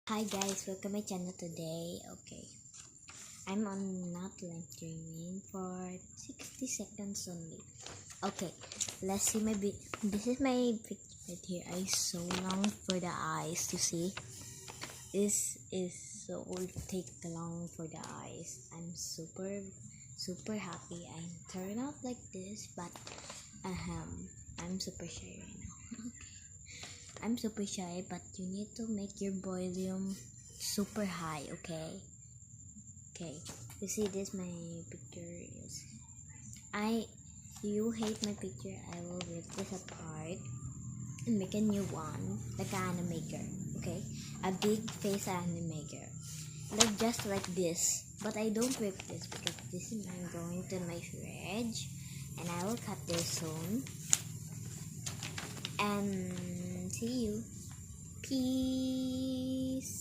Hi guys, welcome my channel today. Okay, I'm on not live streaming for 60 seconds only. Okay, let's see my this is my picture right here. I so long for the eyes to see. This is so take long for the eyes. I'm super happy. I turn out like this, but I'm super shy right now. I'm super shy, but you need to make your volume super high, okay? Okay. You see this my picture is you hate my picture, I will rip this apart and make a new one, like an animaker, okay? A big face animaker. Like just like this. But I don't rip this because this is I'm going to my fridge and I will cut this soon. And see you. Peace.